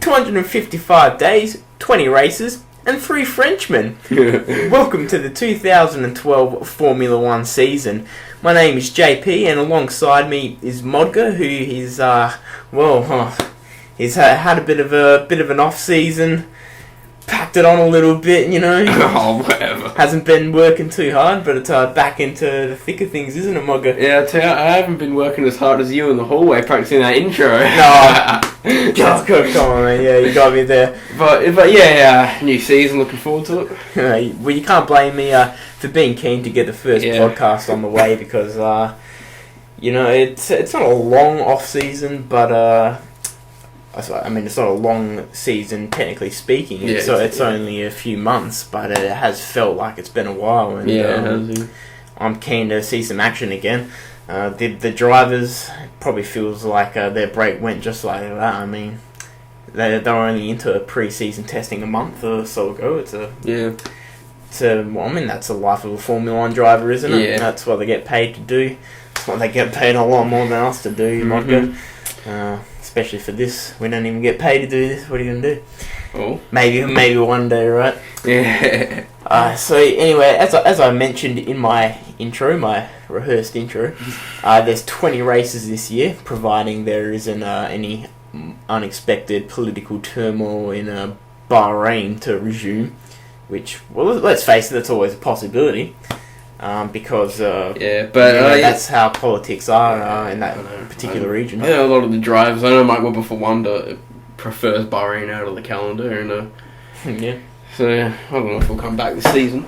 255 days, 20 races, and 3 Frenchmen. Welcome to the 2012 Formula 1 season. My name is JP, and alongside me is Modger, who is, he's had a bit of an off season. Packed it on a little bit, you know. Oh, whatever. Hasn't been working too hard, but it's back into the thick of things, isn't it, Modger? Yeah, I tell you, I haven't been working as hard as you in the hallway practicing that intro. No. Come on, man. Yeah, you got me there. But yeah, new season, looking forward to it. Well, you can't blame me for being keen to get the first podcast on the way because, it's not a long off season, but I mean, it's not a long season, technically speaking. It's only a few months, but it has felt like it's been a while. And I'm keen to see some action again. The drivers probably feels like their break went just like that. I mean, they were only into pre-season testing a month or so ago. That's the life of a Formula 1 driver, isn't it? Yeah. That's what they get paid to do. That's what they get paid a lot more than us to do, Modger. Especially for this, we don't even get paid to do this. What are you gonna do? Oh, maybe one day, right? Yeah. So anyway, as I mentioned in my intro, my rehearsed intro, there's 20 races this year, providing there isn't any unexpected political turmoil in Bahrain to resume. Which, well, let's face it, that's always a possibility. Because that's how politics are in that particular region. Yeah, a lot of the drivers. I know Mike Webber for one prefers Bahrain out of the calendar, and yeah. So I don't know if we'll come back this season.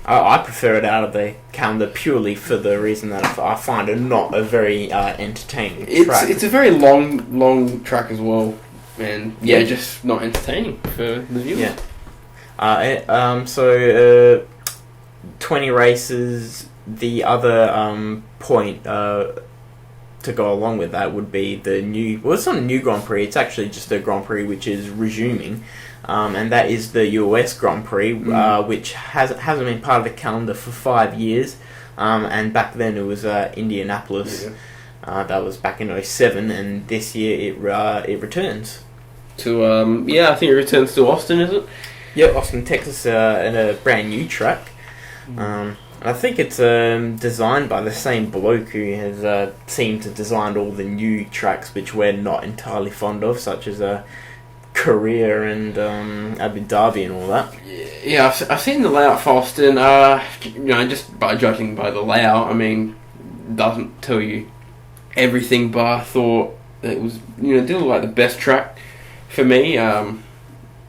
I prefer it out of the calendar purely for the reason that I find it not a very entertaining track. It's a very long track as well, and just not entertaining for the viewer. Yeah. 20 races. The other point to go along with that would be the new... Well, it's not a new Grand Prix. It's actually just a Grand Prix which is resuming. And that is the US Grand Prix, which hasn't been part of the calendar for 5 years. And back then it was Indianapolis. Yeah. That was back in 2007, and this year it returns. To I think it returns to Austin, is it? Yeah, Austin, Texas, in a brand new track. I think it's designed by the same bloke who has seemed to design all the new tracks which we're not entirely fond of, such as Korea and Abu Dhabi and all that. Yeah, I've seen the layout for Austin. Just by judging by the layout, I mean, doesn't tell you everything, but I thought it was did look like the best track for me.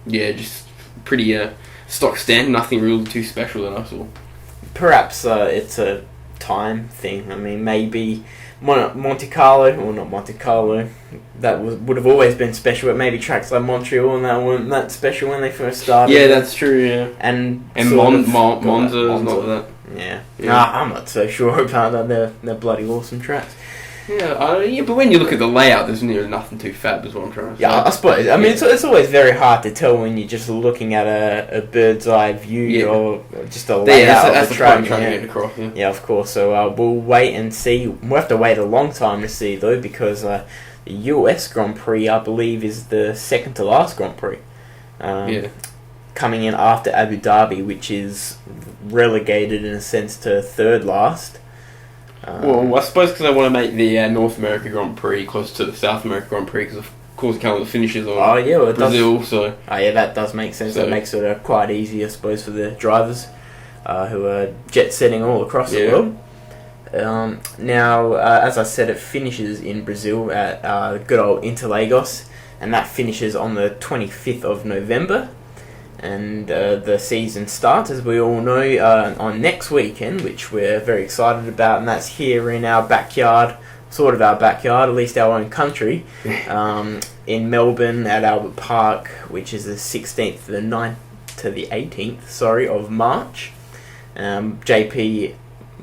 Just pretty stock stand, nothing really too special than I saw. Perhaps it's a time thing. I mean, maybe Monte Carlo, or not Monte Carlo, that would have always been special, but maybe tracks like Montreal and that weren't that special when they first started. Yeah, that's true, yeah. And Monza is not that. Yeah. Nah, I'm not so sure about that. They're bloody awesome tracks. Yeah, but when you look at the layout, there's nothing too fab, is what I'm trying to say. Yeah, I suppose. I mean, it's always very hard to tell when you're just looking at a bird's eye view or just a layout of the track. Yeah, of course. So we'll wait and see. We'll have to wait a long time to see, though, because the US Grand Prix, I believe, is the second to last Grand Prix. Coming in after Abu Dhabi, which is relegated in a sense to third last. Well, I suppose because I want to make the North America Grand Prix close to the South America Grand Prix, because of course the calendar finishes on Brazil. So that does make sense. So that makes it quite easy, I suppose, for the drivers who are jet setting all across the world. Now, as I said, it finishes in Brazil at good old Interlagos, and that finishes on the 25th of November. And the season starts, as we all know, on next weekend, which we're very excited about, and that's here in our backyard, sort of our backyard, at least our own country, in Melbourne at Albert Park, which is the 16th to the 9th to the 18th, of March. JP...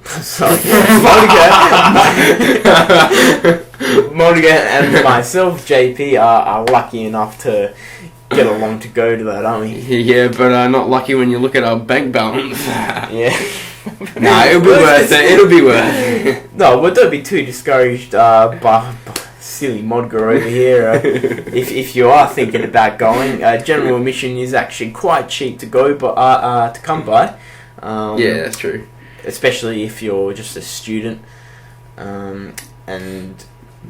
Sorry, Monica and myself, JP, are lucky enough to get along to go to that, aren't we? Yeah, but not lucky when you look at our bank balance. Yeah. Nah, it'll be worth it. It'll be worth it. No, but don't be too discouraged by silly Modger over here. If you are thinking about going, general admission is actually quite cheap to go, but to come by. Yeah, that's true. Especially if you're just a student, and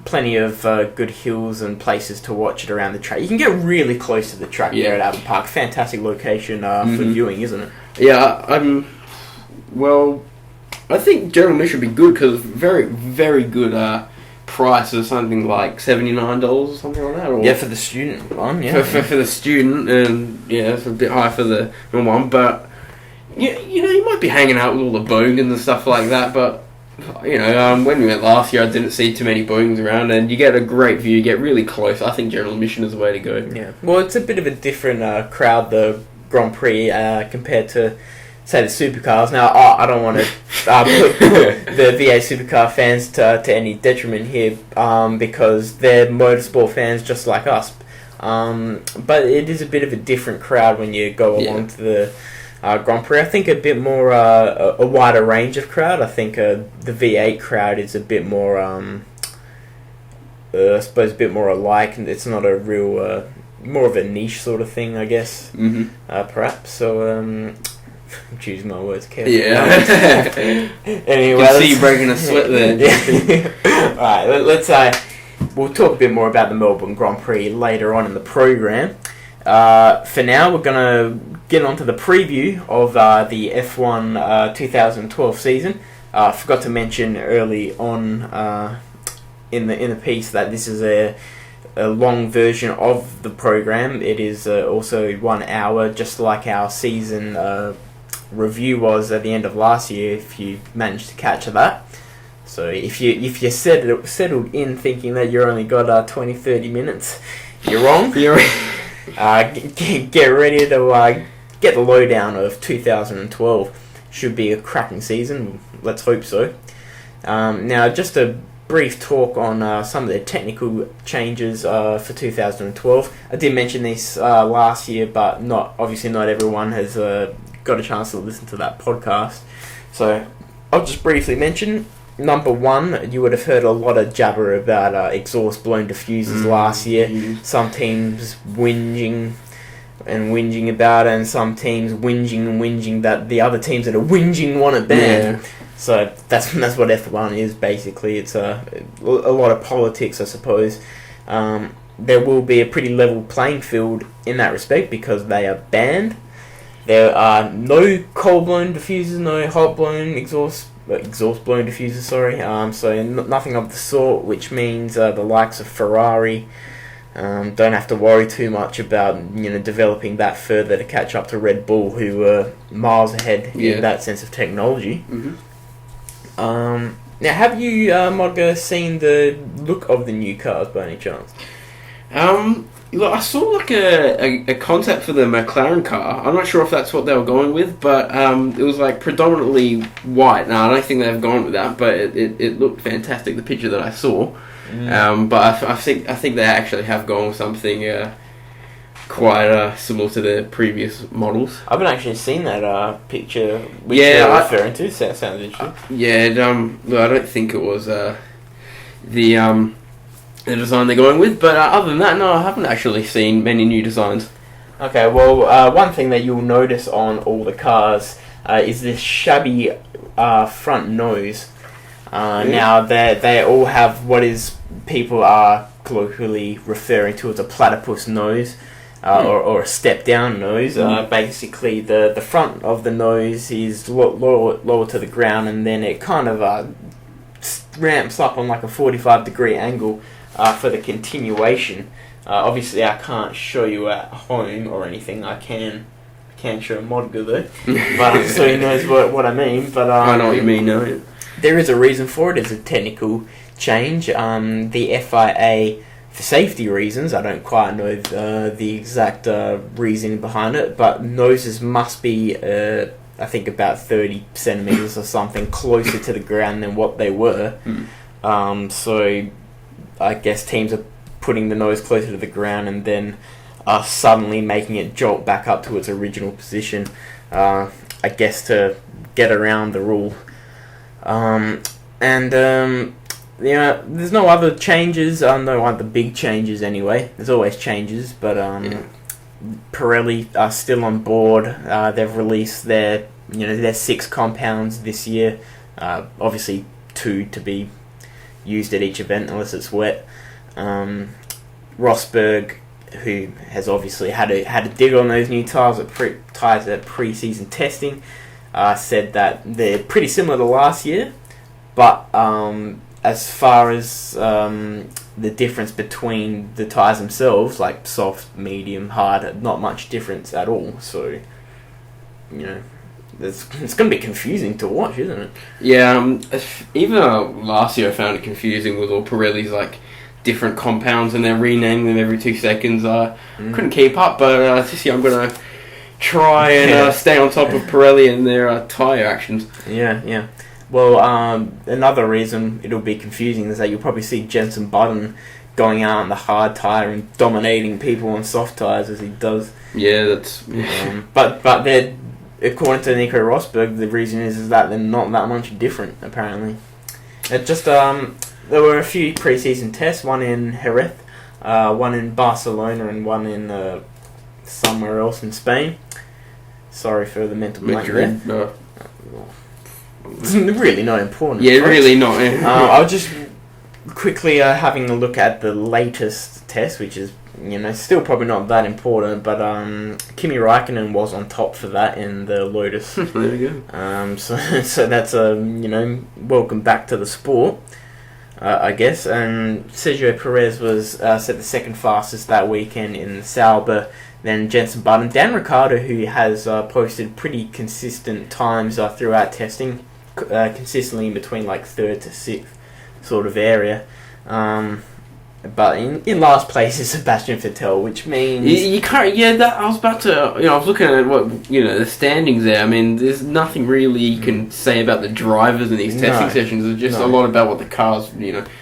plenty of good hills and places to watch it around the track. You can get really close to the track there at Albert Park. Fantastic location for viewing, isn't it? Yeah, well, I think general admission would be good because very, very good price of something like $79 or something like that. Or yeah, for the student one, yeah. For the student, and yeah, it's a bit high for the one, but you know, you might be hanging out with all the bogans and stuff like that, but you know, when we went last year, I didn't see too many bogans around, and you get a great view, you get really close. I think general admission is the way to go. Yeah, well, it's a bit of a different crowd, the Grand Prix, compared to, say, the supercars. Now, I don't want to put the V8 supercar fans to any detriment here, because they're motorsport fans just like us. But it is a bit of a different crowd when you go along to the Grand Prix. I think a bit more a wider range of crowd. I think the V8 crowd is a bit more, I suppose, a bit more alike, and it's not a real, more of a niche sort of thing, I guess. Perhaps. So, I'm choosing my words carefully. Yeah. Anyway, I can see you breaking a sweat there. Alright, let's we'll talk a bit more about the Melbourne Grand Prix later on in the program. For now, we're going to get on to the preview of the F1 2012 season. Forgot to mention early on in the piece that this is a long version of the program. It is also 1 hour, just like our season review was at the end of last year, if you managed to catch that. So if you settled in thinking that you only got 20-30 minutes, you're wrong. Get ready to get the lowdown of 2012. Should be a cracking season. Let's hope so. Now, just a brief talk on some of the technical changes for 2012. I did mention this last year, but obviously not everyone has got a chance to listen to that podcast. So I'll just briefly mention. Number one, you would have heard a lot of jabber about exhaust blown diffusers last year. Some teams whinging about it, and some teams whinging that the other teams that are whinging want it banned. Yeah. So that's what F1 is, basically. It's a lot of politics, I suppose. There will be a pretty level playing field in that respect because they are banned. There are no cold-blown diffusers, no hot-blown exhaust-blown diffusers, sorry. So nothing of the sort, which means the likes of Ferrari don't have to worry too much about developing that further to catch up to Red Bull, who are miles ahead in that sense of technology. Now, have you, Modger, seen the look of the new cars by any chance? Look, I saw like a concept for the McLaren car. I'm not sure if that's what they were going with, but it was like predominantly white. Now, I don't think they've gone with that, but it looked fantastic, the picture that I saw. But I think they actually have gone with something quite similar to the previous models. I haven't actually seen that picture which you're referring to. So that sounds interesting. Look, I don't think it was the design they're going with, but other than that, no, I haven't actually seen many new designs. Okay, well, one thing that you'll notice on all the cars is this shabby front nose. Now, they all have what is people are colloquially referring to as a platypus nose, or a step-down nose. Basically, the front of the nose is lower to the ground, and then it kind of ramps up on like a 45-degree angle for the continuation. Obviously, I can't show you at home or anything. I can show Modger though, but so he knows what I mean. But I know what you mean. No, there is a reason for it. It's a technical change. The FIA, for safety reasons, I don't quite know the exact reason behind it, but noses must be, I think, about 30 centimeters or something closer to the ground than what they were. So I guess teams are putting the nose closer to the ground and then suddenly making it jolt back up to its original position, I guess to get around the rule. And there's no other changes. No other big changes anyway. There's always changes, but Pirelli are still on board. They've released their 6 compounds this year. Obviously 2 to be used at each event unless it's wet. Rosberg, who has obviously had a dig on those new tyres at pre-season testing, said that they're pretty similar to last year, but as far as the difference between the tyres themselves, like soft, medium, hard, not much difference at all. So, it's going to be confusing to watch, isn't it? Yeah, even last year I found it confusing with all Pirelli's different compounds and they're renaming them every 2 seconds. Couldn't keep up, but this year I'm going to try and stay on top of Pirelli and their tyre actions. Yeah. Well, another reason it'll be confusing is that you'll probably see Jenson Button going out on the hard tyre and dominating people on soft tyres as he does. Yeah, that's... but they're, according to Nico Rosberg, the reason is that they're not that much different, apparently. It just... there were a few pre-season tests, one in Jerez, one in Barcelona, and one in somewhere else in Spain. Sorry for the mental blank there. It's really not important. Yeah, folks. Really not. I'll just quickly having a look at the latest test, which is still probably not that important, but Kimi Räikkönen was on top for that in the Lotus. There we go. So that's welcome back to the sport. I guess, and Sergio Perez was set the second fastest that weekend in Sauber. Then Jenson Button, Dan Ricciardo, who has posted pretty consistent times throughout testing, consistently in between 3rd to 6th sort of area. But in last place is Sebastian Vettel, which means you can't. Yeah, I was about to. I was looking at what the standings there. I mean, there's nothing really you can say about the drivers in these testing sessions. It's just a lot about what the cars,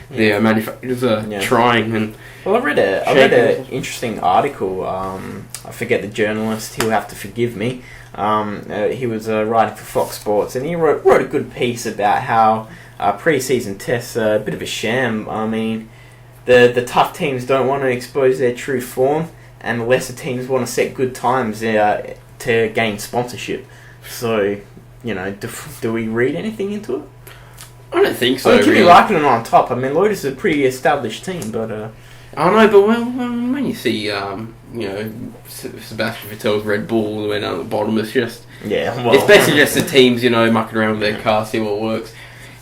their manufacturers are trying. And well, I read an interesting article. I forget the journalist. He'll have to forgive me. He was writing for Fox Sports, and he wrote a good piece about how pre-season tests are a bit of a sham. I mean, the tough teams don't want to expose their true form, and the lesser teams want to set good times to gain sponsorship. So, do we read anything into it? I don't think so. Kimi Räikkönen on top. I mean, Lotus is a pretty established team, but I know, but when you see Sebastian Vettel's Red Bull all the way down at the bottom, it's just it's basically just the teams mucking around with their car, see what works.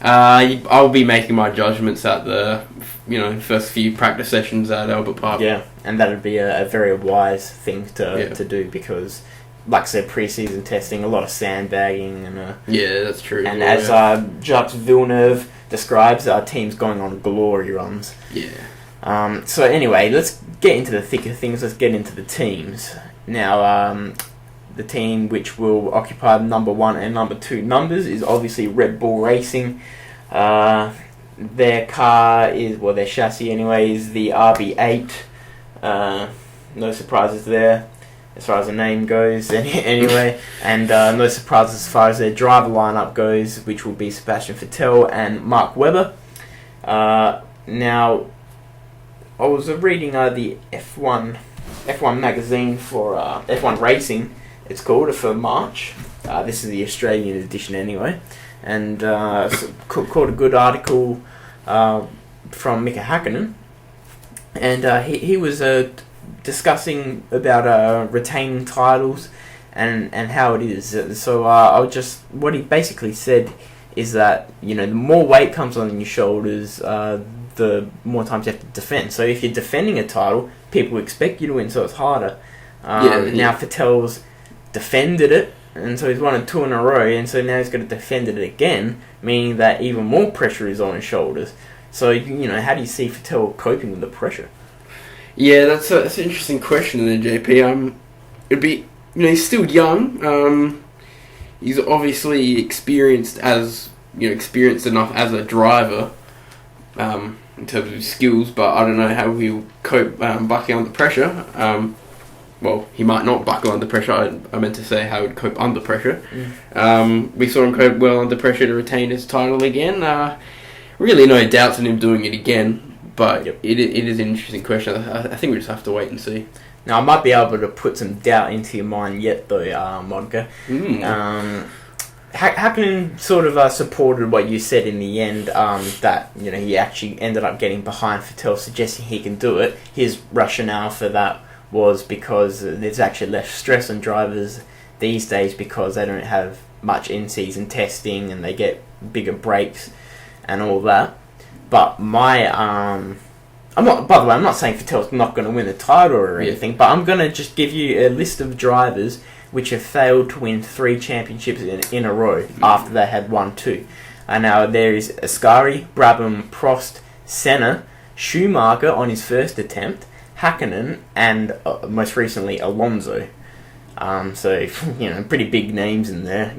I'll be making my judgments at the first few practice sessions at Albert Park. Yeah, and that would be a very wise thing to do because, like I said, pre-season testing, a lot of sandbagging and yeah, that's true. And as Jacques Villeneuve describes, our teams going on glory runs. Yeah. So anyway, let's get into the thick of things. Let's get into the teams now. The team which will occupy number 1 and number 2 numbers is obviously Red Bull Racing. Their car is, their chassis anyway, is the RB8. No surprises there as far as the name goes anyway. And no surprises as far as their driver lineup goes, which will be Sebastian Vettel and Mark Webber. Now, I was reading the F1 magazine for F1 Racing. It's called for March. This is the Australian edition anyway, and called a good article from Mika Hakkinen, and he was discussing about retaining titles and how it is. So what he basically said is that the more weight comes on your shoulders, the more times you have to defend. So if you're defending a title, people expect you to win, so it's harder. Now Vettel's defended it, and so he's won 2 in a row, and so now he's going to defend it again, meaning that even more pressure is on his shoulders. So, how do you see Vettel coping with the pressure? Yeah, that's an interesting question there, JP. It'd be, he's still young. He's obviously experienced enough as a driver, in terms of his skills, but I don't know how he'll cope buckling under pressure. Well, he might not buckle under pressure. I meant to say how he would cope under pressure. We saw him cope well under pressure to retain his title again. really no doubts in him doing it again, but Yep. it is an interesting question. I think we just have to wait and see. Now, I might be able to put some doubt into your mind yet, though, Modger. Hakkinen sort of supported what you said in the end, that he actually ended up getting behind Vettel, suggesting he can do it. His rationale for that was because there's actually less stress on drivers these days because they don't have much in-season testing and they get bigger breaks and all that. But I'm not saying Vettel's not going to win the title or anything, but I'm going to just give you a list of drivers which have failed to win 3 championships in a row after they had won 2. Now there is Ascari, Brabham, Prost, Senna, Schumacher on his first attempt, Hakkinen, and most recently Alonso. So pretty big names in there.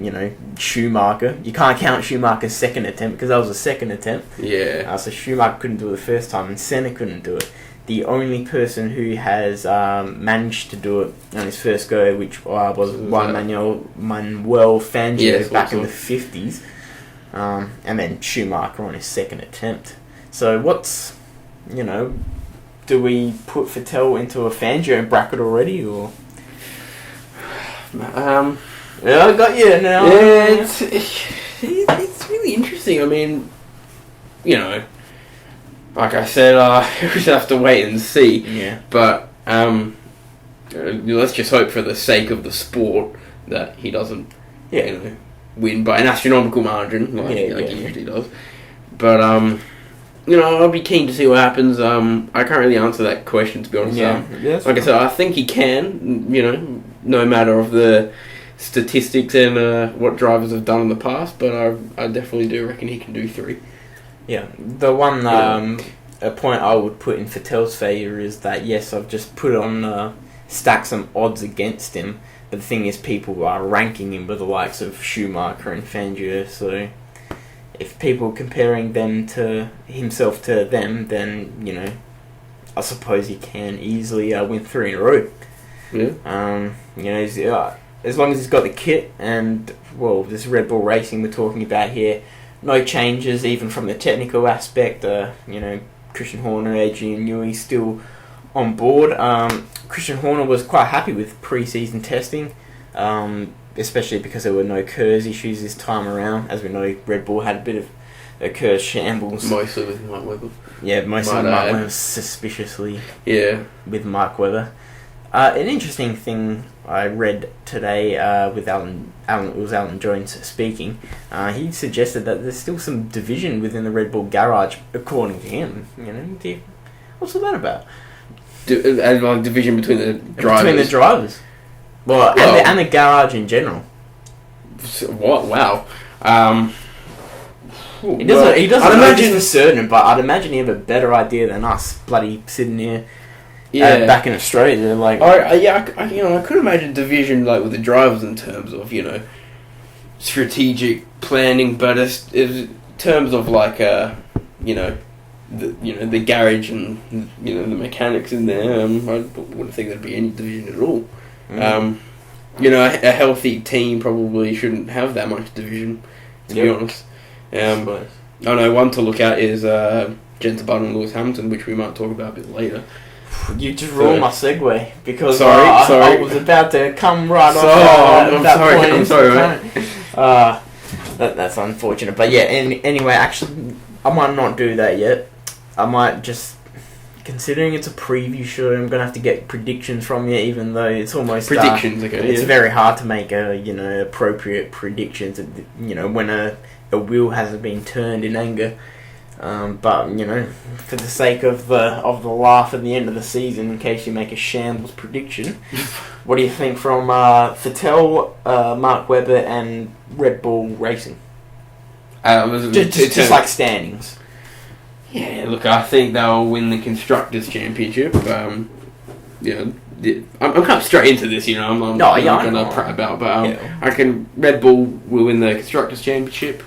Schumacher. You can't count Schumacher's second attempt because that was a second attempt. Yeah. So Schumacher couldn't do it the first time, and Senna couldn't do it. The only person who has managed to do it on his first go, which was Juan Manuel Fangio back in the 50s, and then Schumacher on his second attempt. So do we put Vettel into a Fangio bracket already, or? Yeah, I got you now. Yeah, it's really interesting. I mean, like I said, we just have to wait and see. Yeah. But let's just hope for the sake of the sport that he doesn't, win by an astronomical margin like he usually does. But I'll be keen to see what happens. I can't really answer that question, to be honest. Like I said, I think he can. No matter of the statistics and what drivers have done in the past, but I definitely do reckon he can do 3. Yeah, the one a point I would put in Vettel's favour is that, yes, I've just put on stack some odds against him, but the thing is people are ranking him with the likes of Schumacher and Fangio, so if people are comparing himself to them, then, I suppose he can easily win 3 in a row. Yeah. As long as he's got the kit and, this Red Bull Racing we're talking about here, no changes even from the technical aspect. Christian Horner, Adrian Newey still on board. Christian Horner was quite happy with pre-season testing, especially because there were no KERS issues this time around. As we know, Red Bull had a bit of a KERS shambles. Mostly with Mike Webber. Yeah, mostly with Mike Webber, suspiciously. Yeah. With Mike Webber. An interesting thing I read today with it was Alan Jones speaking. He suggested that there's still some division within the Red Bull garage, according to him. What's all that about? Division between the drivers. Between the drivers. And the garage in general. What? Wow. He doesn't know this for certain, but I'd imagine he have a better idea than us, bloody sitting here. Back in Australia, I could imagine division with the drivers in terms of strategic planning, but it's in terms of the garage and the mechanics in there. I wouldn't think there'd be any division at all. A healthy team probably shouldn't have that much division, to be honest. I know one to look at is Jensen Button and Lewis Hamilton, which we might talk about a bit later. You just ruined my segue because sorry. I was about to come right off that point. I'm sorry, mate. That's unfortunate, but anyway, actually, I might not do that yet. I might just, considering it's a preview show, I'm gonna have to get predictions from you, even though it's almost predictions. Okay, it's very hard to make appropriate predictions. When a wheel hasn't been turned in anger. But for the sake of the laugh at the end of the season, in case you make a shambles prediction, what do you think from Vettel, Mark Webber, and Red Bull Racing? Just like standings. Yeah, look, I think they'll win the Constructors' Championship. I'm kind of straight into this, I'm not going to prat about, but I reckon Red Bull will win the Constructors' Championship.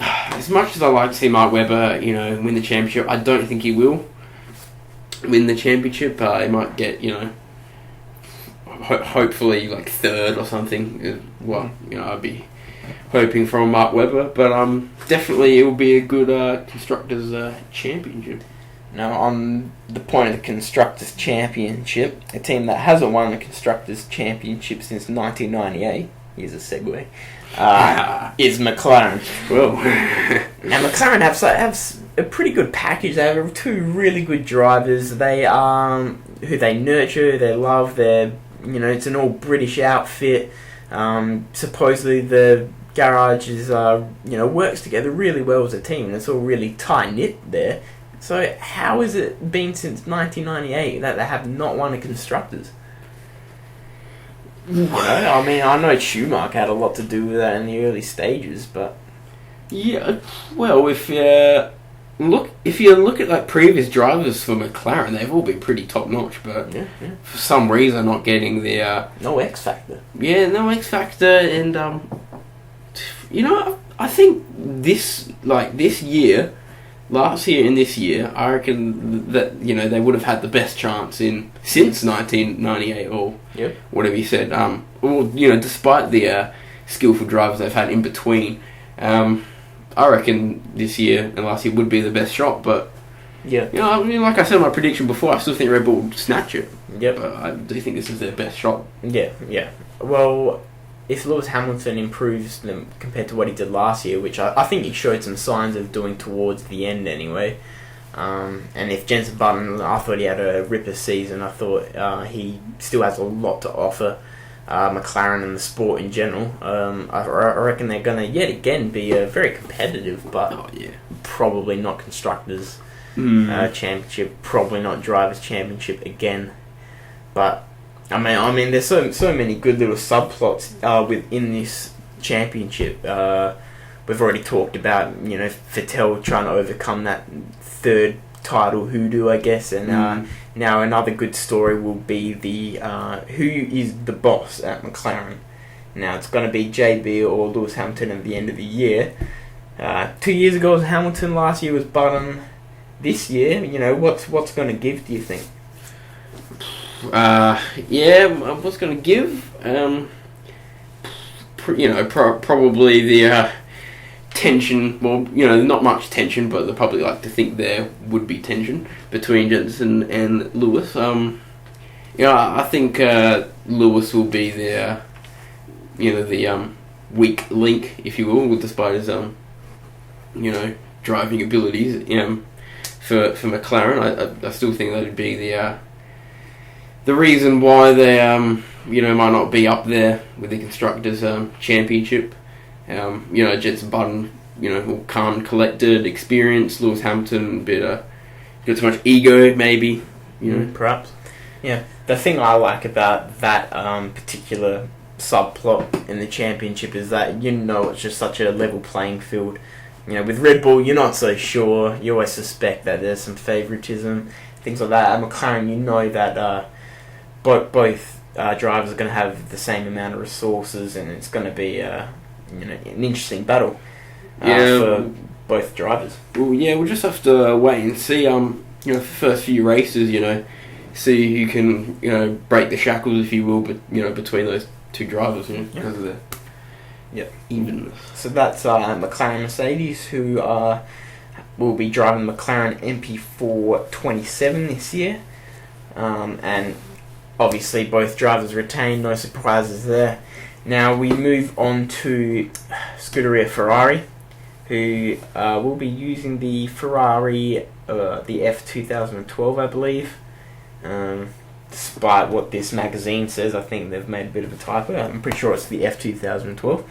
As much as I like to see Mark Webber, win the championship, I don't think he will win the championship. He might get, hopefully 3rd or something. I'd be hoping from Mark Webber, but definitely it will be a good constructors championship. Now, on the point of the Constructors' Championship, a team that hasn't won the Constructors' Championship since 1998, here's a segue, is McLaren. Well, now, McLaren have a pretty good package. They have two really good drivers. They who they nurture, they love. It's an all British outfit. Supposedly the garage is works together really well as a team, and it's all really tight knit there. So how has it been since 1998 that they have not won a Constructors? I know Schumacher had a lot to do with that in the early stages, but yeah, well, if you look at like previous drivers for McLaren, they've all been pretty top notch, but for some reason not getting the no X factor. Yeah, no X factor, and I think last year and this year, I reckon that they would have had the best chance since 1998 or whatever you said. Despite the skillful drivers they've had in between, I reckon this year and last year would be the best shot. But like I said in my prediction before, I still think Red Bull would snatch it. Yep. But I do think this is their best shot. Yeah. Well, if Lewis Hamilton improves them compared to what he did last year, which I think he showed some signs of doing towards the end anyway, and if Jenson Button, I thought he had a ripper season. I thought he still has a lot to offer McLaren and the sport in general. I reckon they're going to yet again be very competitive, but probably not Constructors' Championship, probably not Drivers' Championship again. But I mean, there's so many good little subplots within this championship. We've already talked about Vettel trying to overcome that third title hoodoo, I guess, and now another good story will be the who is the boss at McLaren. Now it's going to be JB or Lewis Hamilton at the end of the year. 2 years ago was Hamilton, last year was Button. This year, what's going to give? Do you think? What's going to give? Probably the tension. Well, not much tension, but they probably like to think there would be tension between Jenson and Lewis. I think Lewis will be the weak link, if you will, despite his driving abilities. For McLaren, I still think that would be the reason why they might not be up there with the Constructors' Championship. Jenson Button, all calm and collected, experienced. Lewis Hamilton, got too much ego, maybe. Perhaps. Yeah. The thing I like about that particular subplot in the championship is that it's just such a level playing field. With Red Bull, you're not so sure. You always suspect that there's some favoritism, things like that. At McLaren, that both drivers are going to have the same amount of resources, and it's going to be an interesting battle for both drivers. Well, we'll just have to wait and see. The first few races, see who can break the shackles, if you will, but between those two drivers, because of the evenness. So that's McLaren Mercedes, who will be driving McLaren MP4 27 this year, and obviously both drivers retained, no surprises there. Now we move on to Scuderia Ferrari, who will be using the Ferrari, the F2012, I believe. Despite what this magazine says, I think they've made a bit of a typo. I'm pretty sure it's the F2012.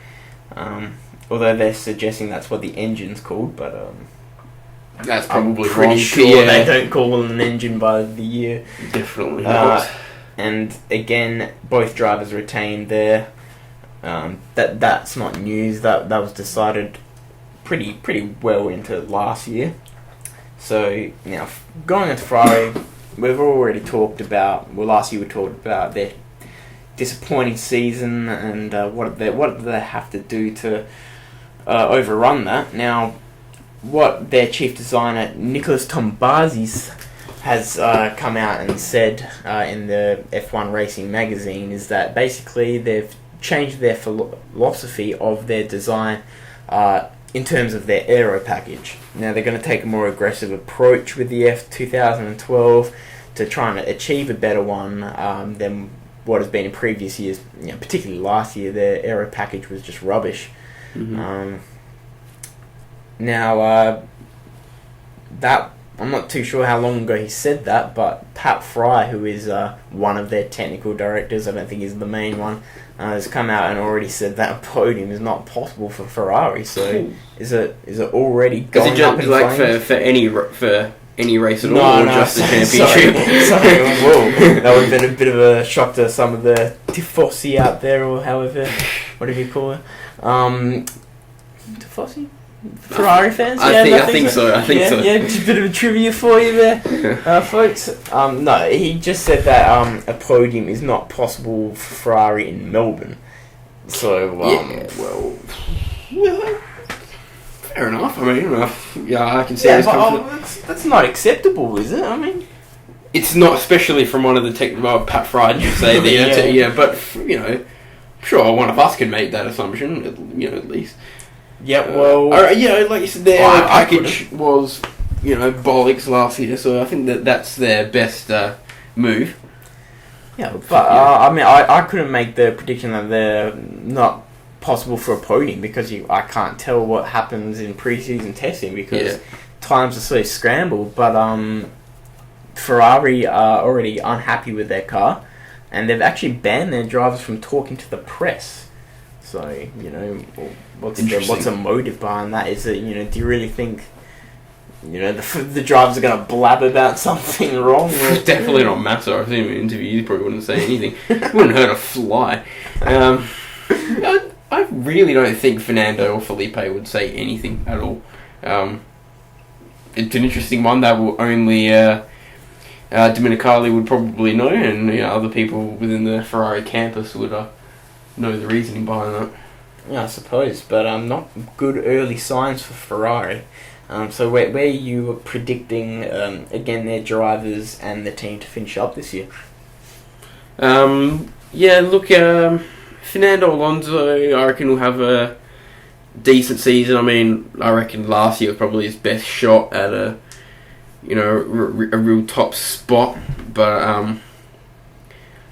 Although they're suggesting that's what the engine's called, but that's probably I'm pretty wrong. sure they don't call it an engine by the year. Definitely not. And again, both drivers retained there. That's not news. That was decided pretty well into last year. So now going into Ferrari, we've already talked about. Well, last year we talked about their disappointing season and what do they have to do to overrun that. Now, what their chief designer Nicholas Tombazis has come out and said in the F1 Racing magazine is that basically they've changed their philosophy of their design in terms of their aero package. Now they're going to take a more aggressive approach with the F2012 to try and achieve a better one than what has been in previous years. Particularly last year, their aero package was just rubbish. Now that I'm not too sure how long ago he said that, but Pat Fry, who is one of their technical directors, I don't think he's the main one, has come out and already said that a podium is not possible for Ferrari. So is it already going up in flames? for any race at all, or just the championship? Sorry, whoa. That would have been a bit of a shock to some of the tifosi out there, or however, whatever you call it. Tifosi? Ferrari fans? I think so. Yeah, just a bit of a trivia for you there, folks. No, he just said that a podium is not possible for Ferrari in Melbourne. So, fair enough. I mean, I can see that's not acceptable, is it? I mean, it's not, especially from one of the Pat Fry, you say that, but sure, one of us can make that assumption, at least. Yeah, well... like you said, their package was, bollocks last year, so I think that's their best move. Yeah, but, I couldn't make the prediction that they're not possible for a podium, because I can't tell what happens in pre-season testing, because times are so scrambled, but Ferrari are already unhappy with their car, and they've actually banned their drivers from talking to the press. So, what's a motive behind that? Is it, do you really think, the drivers are going to blab about something wrong? Definitely not Massa. I've seen him in interviews, he probably wouldn't say anything. He wouldn't hurt a fly. I really don't think Fernando or Felipe would say anything at all. It's an interesting one that will only Domenicali would probably know, and other people within the Ferrari campus would know the reasoning behind that. Yeah, I suppose, but not good early signs for Ferrari. So where you were predicting again their drivers and the team to finish up this year? Fernando Alonso, I reckon, will have a decent season. I mean, I reckon last year was probably his best shot at a real top spot. But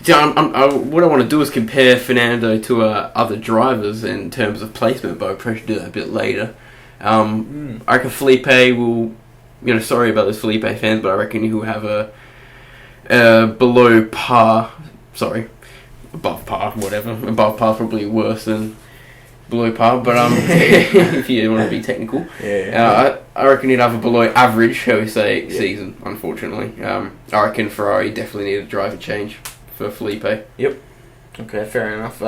what I want to do is compare Fernando to other drivers in terms of placement, but I'll probably do that a bit later. I reckon Felipe will, sorry about those Felipe fans, but I reckon he'll have a below par, above par, whatever. Above par probably worse than below par, but if you want to be technical. I reckon he'd have a below average, shall we say, season, unfortunately. I reckon Ferrari definitely need a driver change for Felipe. Yep. Okay, fair enough.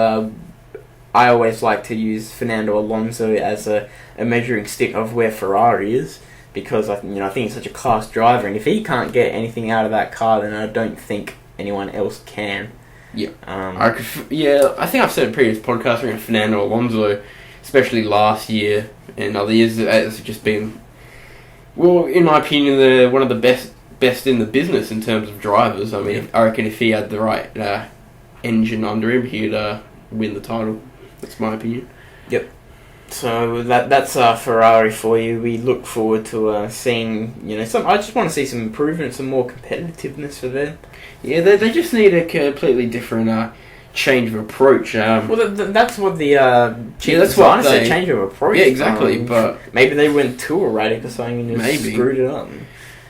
I always like to use Fernando Alonso as a measuring stick of where Ferrari is, because I think he's such a class driver, and if he can't get anything out of that car, then I don't think anyone else can. Yeah. I think I've said in previous podcasts around Fernando Alonso, especially last year and other years, it's just been, well, in my opinion, one of the best in the business in terms of drivers. I mean, I reckon if he had the right engine under him, he'd win the title. That's my opinion. Yep. So that's Ferrari for you. We look forward to seeing, I just want to see some improvement, some more competitiveness for them. Yeah, they just need a completely different change of approach. That's what the chief designer said, change of approach. Yeah, exactly. But maybe they went too erratic or something and just screwed it up.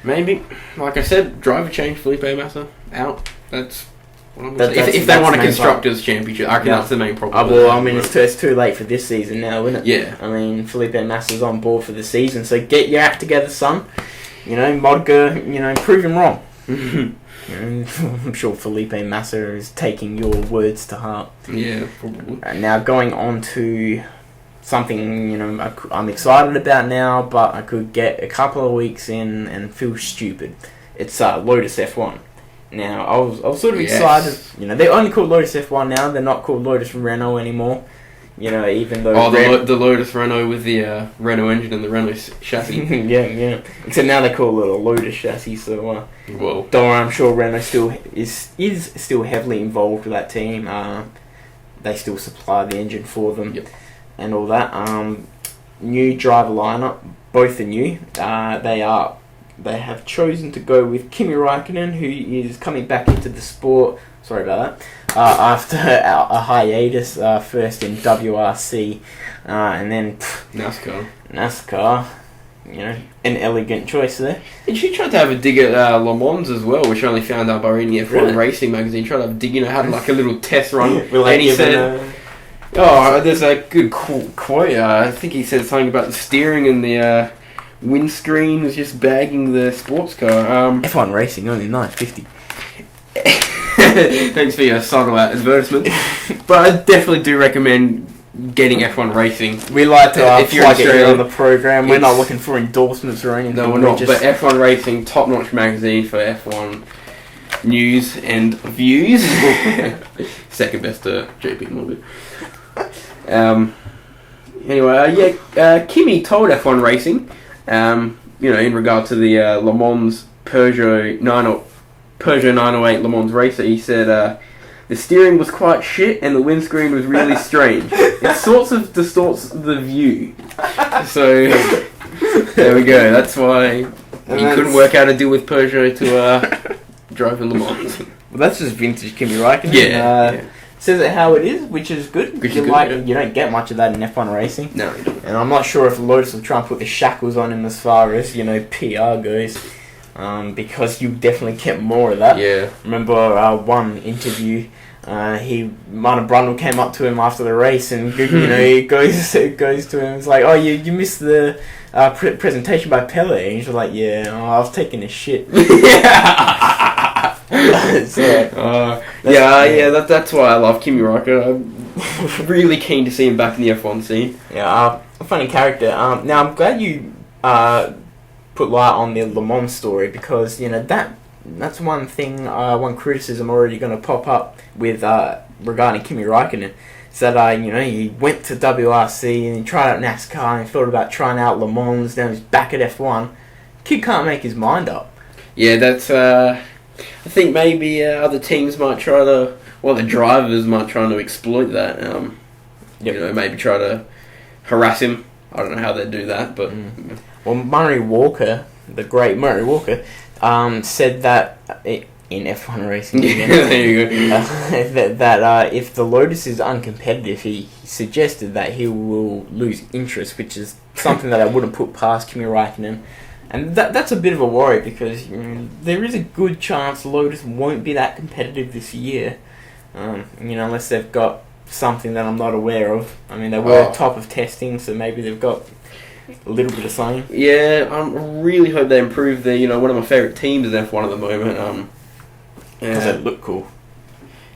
Maybe, like I said, driver change, Felipe Massa out. That's what I'm going to say. If they want a Constructors' Championship, I reckon that's the main problem. It's too late for this season now, isn't it? Yeah. I mean, Felipe Massa's on board for the season, so get your act together, son. Modger, prove him wrong. I'm sure Felipe Massa is taking your words to heart. Yeah, probably. Now, going on to something, I'm excited about now, but I could get a couple of weeks in and feel stupid. It's Lotus F1. Now, I was sort of excited. They're only called Lotus F1 now. They're not called Lotus Renault anymore. Even though... the Lotus Renault with the Renault engine and the Renault chassis. yeah. Except now they call it a Lotus chassis, so... don't worry, I'm sure Renault still is still heavily involved with that team. they still supply the engine for them, Yep. and all that. New driver lineup, both are new. They have chosen to go with Kimi Raikkonen, who is coming back into the sport. Sorry about that. After a hiatus, first in WRC, and then NASCAR. You know, an elegant choice there. And she tried to have a dig at Le Mans as well, which I only found out by reading the F1 Racing magazine. Tried to have a dig, had like a little test run. And he said, there's a good quote. I think he said something about the steering and the windscreen was just bagging the sports car. F1 Racing, only $9.50. Thanks for your subtle advertisement. But I definitely do recommend getting F1 Racing. We like to if you're Australian on the program. We're not looking for endorsements or anything. No, we're not. But F1 Racing, top-notch magazine for F1 news and views. Second best to JP Modger. Anyway, Kimi told F1 Racing, in regard to the Le Mans Peugeot 908 Le Mans racer, he said, the steering was quite shit and the windscreen was really strange. It sort of distorts the view. So, there we go. That's why he couldn't work out a deal with Peugeot to drive in Le Mans. Well, that's just vintage Kimi Raikkonen. Yeah. Says it how it is, which is good. You don't get much of that in F1 racing. No, you don't. And I'm not sure if Lotus will try and put the shackles on him as far as, PR goes. Because you definitely get more of that. Yeah. Remember one interview, Martin Brundle came up to him after the race and he goes to him. It's like, oh, you missed the presentation by Pele. And he's like, yeah, I was taking a shit. That's why I love Kimi Raikkonen. I'm really keen to see him back in the F1 scene. Yeah, a funny character. Now I'm glad you put light on the Le Mans story because that's one thing, one criticism already going to pop up with regarding Kimi Raikkonen. Is that he went to WRC and he tried out NASCAR and he thought about trying out Le Mans. Now he's back at F1. Kid can't make his mind up. Yeah, that's. I think maybe other teams might try to. Well, the drivers might try to exploit that. Maybe try to harass him. I don't know how they'd do that, but. Well, Murray Walker, the great Murray Walker, said that in F1 racing again, there you go. that if the Lotus is uncompetitive, he suggested that he will lose interest, which is something that I wouldn't put past Kimi Raikkonen. And that's a bit of a worry because there is a good chance Lotus won't be that competitive this year, unless they've got something that I'm not aware of. I mean, they were top of testing, so maybe they've got a little bit of something. Yeah, I really hope they improve their, one of my favourite teams in F1 at the moment. Because they look cool.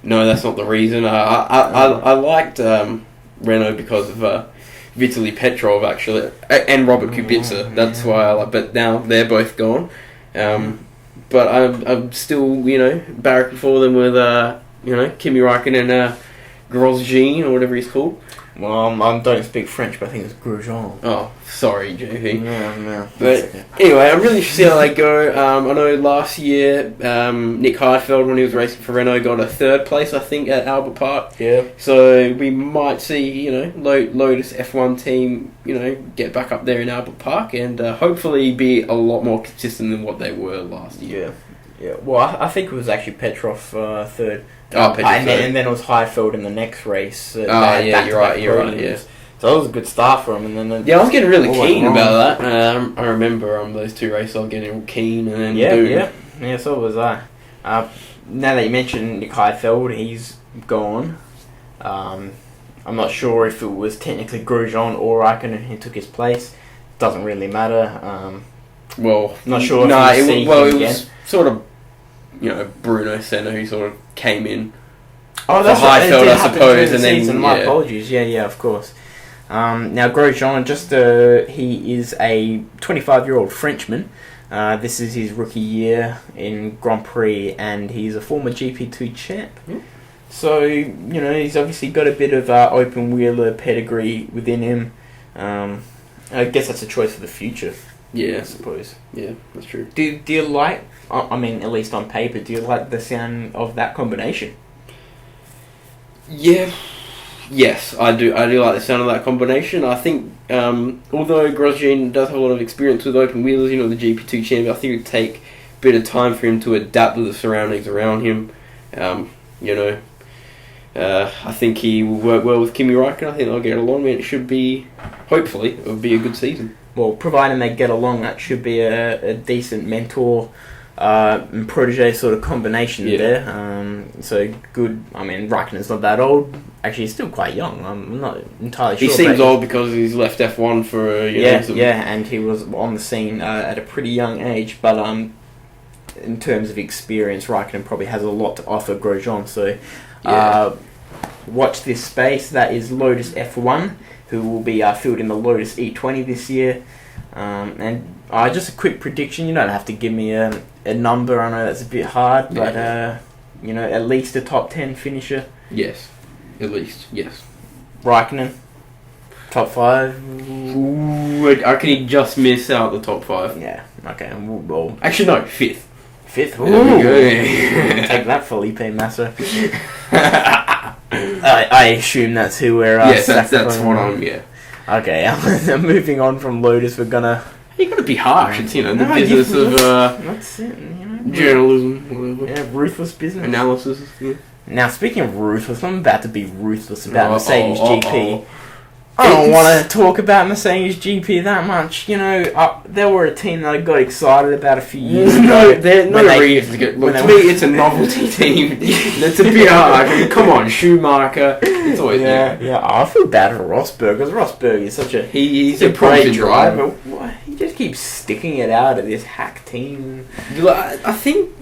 No, that's not the reason. I liked Renault because of Vitaly Petrov, actually, and Robert Kubica. That's why I like. But now they're both gone. But I'm still, barracking for them with, Kimi Raikkonen and Grosjean or whatever he's called. Well, I don't speak French, but I think it's Grosjean. Oh, sorry, JP. No. But okay. Anyway, I'm really interested to see how they go. I know last year, Nick Heidfeld, when he was racing for Renault, got a third place, I think, at Albert Park. Yeah. So we might see, Lotus F1 team, get back up there in Albert Park and hopefully be a lot more consistent than what they were last year. Yeah. Well, I think it was actually Petrov third. Petrov and then it was Heidfeld in the next race. You're right. Yeah. So that was a good start for him. And then I was getting really keen about that. I remember those two races. I was getting keen, and then yeah. So was I. Now that you mentioned Nick Heidfeld, he's gone. I'm not sure if it was technically Grosjean or Raikkonen who took his place. Doesn't really matter. Not sure. It was sort of Bruno Senna who sort of came in. Oh, that's for Heidfeld, I suppose, and then my apologies. Yeah, of course. Now Grosjean, he is a 25-year-old Frenchman. This is his rookie year in Grand Prix, and he's a former GP2 champ. Mm. So he's obviously got a bit of open wheeler pedigree within him. I guess that's a choice for the future. Yeah, I suppose. Yeah, that's true. Do you like? I mean, at least on paper, do you like the sound of that combination? Yeah, Yes, I do. I do like the sound of that combination. I think, although Grosjean does have a lot of experience with open wheels, the GP2 champion, I think it would take a bit of time for him to adapt to the surroundings around him. I think he will work well with Kimi Räikkönen. I think they'll get along, and it should be, hopefully, it will be a good season. Well, providing they get along, that should be a decent mentor and protege sort of combination there. So good. I mean, Raikkonen's not that old. Actually, he's still quite young. I'm not entirely sure. He seems old because he's left F1 for and he was on the scene at a pretty young age. But in terms of experience, Raikkonen probably has a lot to offer Grosjean. So watch this space. That is Lotus F1, who will be fielding the Lotus E20 this year. And just a quick prediction. You don't have to give me a number. I know that's a bit hard, but at least a top 10 finisher. Yes, at least, yes. Raikkonen, top 5. Ooh, I reckon he just miss out the top 5. Yeah. Okay. Well, actually, no, 5th. 5th. Ooh. Take that, Felipe Massa. I assume that's who we're. Yes, that's what I'm. Yeah. Okay, moving on from Lotus, we're gonna. You gotta be harsh. It's the business of that's it, journalism, whatever. Yeah, ruthless business analysis. Yeah. Now, speaking of ruthless, I'm about to be ruthless about Mercedes GP. Oh. I don't want to talk about Mercedes GP that much. They were a team that I got excited about a few years ago. They're not a reason to get. Look, to me, it's a novelty team. That's a bit hard. I mean, come on, Schumacher. It's always I feel bad for Rosberg because Rosberg is such a he's a great driver. He just keeps sticking it out of this hack team. I think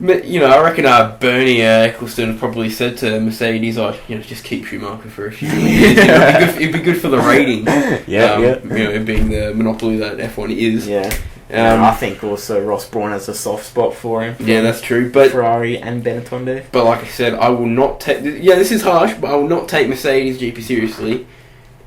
I reckon Bernie Eccleston probably said to Mercedes, just keep Schumacher for a few years. It'd be good for the rating. Being the monopoly that F1 is. Yeah. I think also Ross Brawn has a soft spot for him. Yeah, that's true. But Ferrari and Benetton. But like I said, I will not take. This is harsh, but I will not take Mercedes GP seriously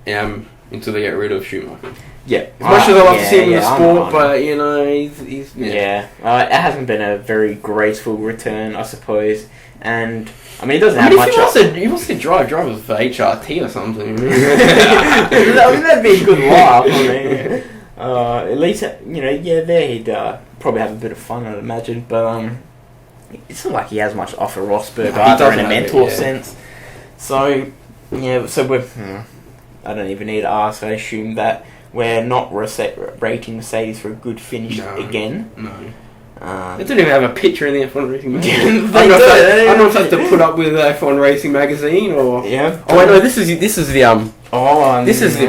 until they get rid of Schumacher. Yeah, as much as I love to see him in the sport, but he's it hasn't been a very graceful return, I suppose. And I mean, he doesn't have much. He wants to drive drivers for HRT or something. That'd be a good laugh. I mean, at least there he'd probably have a bit of fun, I'd imagine. But it's not like he has much to offer Rosberg either in a mentor sense. So we're. I don't even need to ask. I assume that we're not rating Mercedes for a good finish again. No. They don't even have a picture in the F1 Racing magazine. I don't know if that's to put up with F1 Racing magazine or. Yeah. Oh wait, no. This is the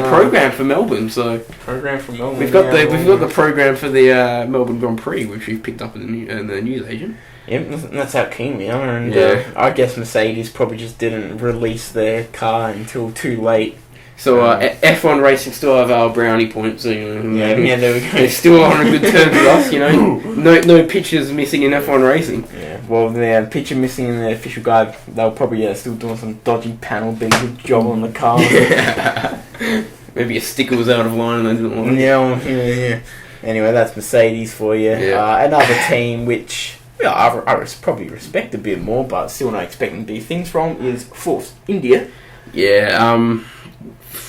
program for Melbourne. So program for Melbourne. We've got the program for the Melbourne Grand Prix, which we've picked up in the news agent. Yep, that's how keen we are, and I guess Mercedes probably just didn't release their car until too late. So F1 Racing still have our brownie points. So, there we go. They're still on a good terms with us. No pictures missing in F1 Racing. Yeah. Well, the picture missing in the official guide. They'll probably still doing some dodgy panel being a good job on the car. Maybe a sticker was out of line and they didn't want it. Yeah. Anyway, that's Mercedes for you. Yeah. Another team which I probably respect a bit more, but still not expecting big things from is Force India. Yeah.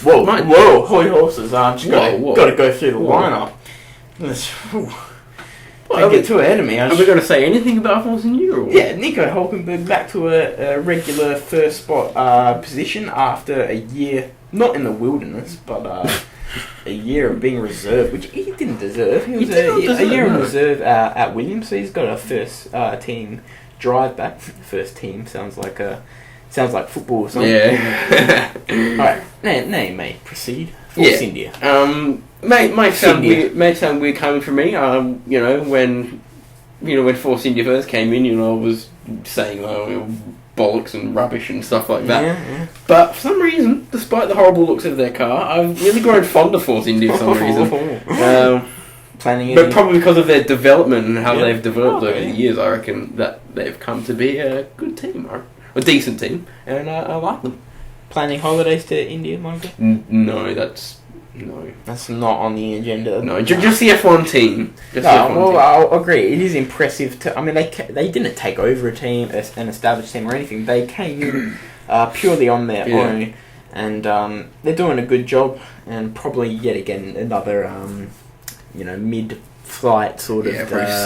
Whoa, holy horses! Got to go through the lineup. Don't get too ahead of me. Are we going to say anything about Force India? Yeah, Nico Hülkenberg back to a regular first spot position after a year, not in the wilderness, but a year of being reserved, which he didn't deserve. He was a year in reserve at Williams, so he's got a first team drive back. First team sounds like football or something. Yeah. Alright, now you may proceed. Force India. May sound weird coming from me. When Force India first came in, I was saying bollocks and rubbish and stuff like that. Yeah. But for some reason, despite the horrible looks of their car, I've really grown fond of Force India for some reason. But probably because of their development and how they've developed over the years, I reckon that they've come to be a good team. A decent team, and I like them. Planning holidays to India, Michael? No. That's not on the agenda. No, just the F1 team. I'll agree. It is impressive. They didn't take over a team, an established team or anything. They came in purely on their own, and they're doing a good job, and probably yet again another mid-flight sort of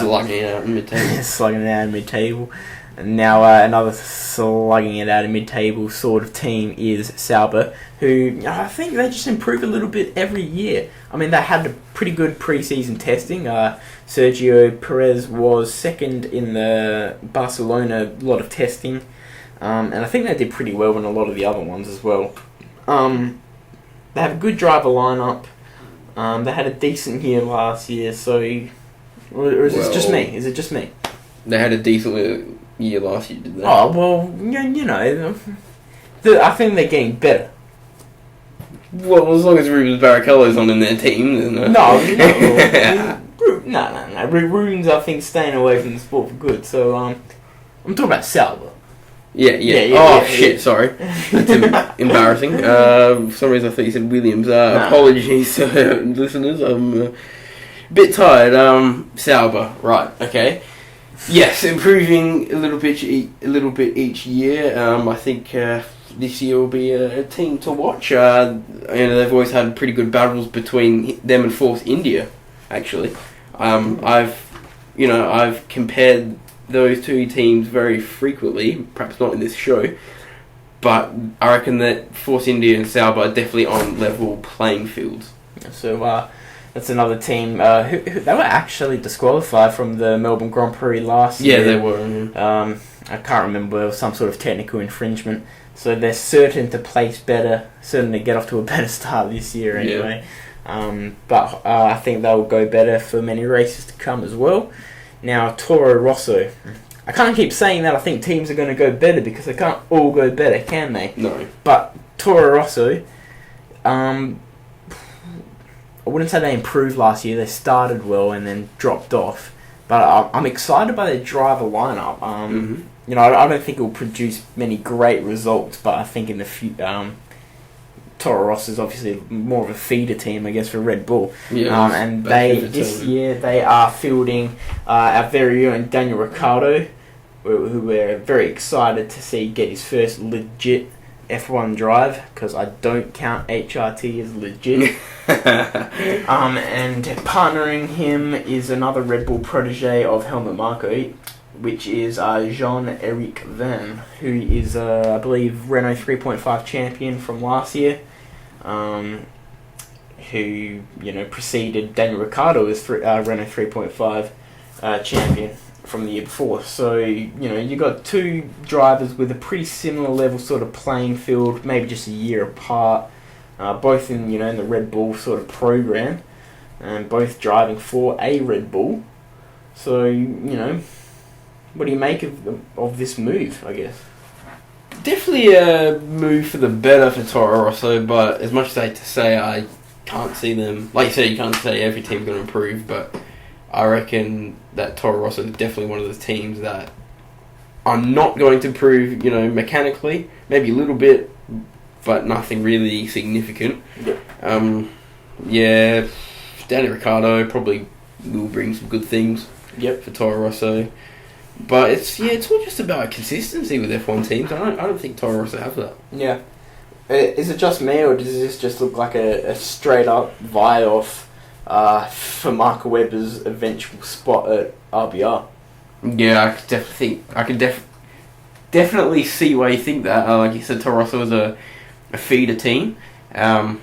slugging it out in mid-table. slugging it out in mid-table. And now another slugging it out in mid-table sort of team is Sauber, who I think they just improve a little bit every year. I mean, they had a pretty good pre-season testing. Sergio Perez was second in the Barcelona lot of testing, and I think they did pretty well in a lot of the other ones as well. They have a good driver lineup. They had a decent year last year, so... Or is it just me? Is it just me? They had a decent year last year, did they? Oh, well, I think they're getting better. Well, as long as Rubens Barrichello's on in their team, then... No. Rubens, I think, staying away from the sport for good, so, I'm talking about Sauber. Yeah. Shit, sorry. That's embarrassing. For some reason I thought you said Williams. Apologies to listeners, I'm a bit tired. Sauber, right, okay. Yes, improving a little bit each year. I think this year will be a team to watch. They've always had pretty good battles between them and Force India, actually. I've compared those two teams very frequently, perhaps not in this show, but I reckon that Force India and Sauber are definitely on level playing fields. So that's another team who they were actually disqualified from the Melbourne Grand Prix last year. Yeah, they were. I can't remember, it was some sort of technical infringement. So they're certain to place better, certain to get off to a better start this year anyway. Yeah. But I think they'll go better for many races to come as well. Now, Toro Rosso. I can't keep saying that I think teams are going to go better because they can't all go better, can they? No. But Toro Rosso, I wouldn't say they improved last year. They started well and then dropped off. But I'm excited by their driver lineup. I don't think it will produce many great results, but I think in the future... Toro Rosso is obviously more of a feeder team, I guess, for Red Bull. Yeah, and this year they are fielding our very own Daniel Ricciardo, who we're very excited to see get his first legit F1 drive, because I don't count HRT as legit. And partnering him is another Red Bull protege of Helmut Marko, which is Jean-Eric Vergne, who is, I believe, Renault 3.5 champion from last year. Who preceded Daniel Ricciardo as Renault 3.5 champion from the year before. So you got two drivers with a pretty similar level sort of playing field, maybe just a year apart, both in in the Red Bull sort of program, and both driving for a Red Bull. So what do you make of this move, I guess? Definitely a move for the better for Toro Rosso, but as much as I hate to say, I can't see them... Like you said, you can't say every team's going to improve, but I reckon that Toro Rosso is definitely one of those teams that are not going to improve, mechanically. Maybe a little bit, but nothing really significant. Yep. Danny Ricciardo probably will bring some good things for Toro Rosso. But it's all just about consistency with F1 teams. I don't think Toro Rosso have that. Yeah. Is it just me, or does this just look like a straight up vie-off for Mark Webber's eventual spot at RBR? Yeah, I could definitely see why you think that. Like you said, Toro Rosso is a feeder team. What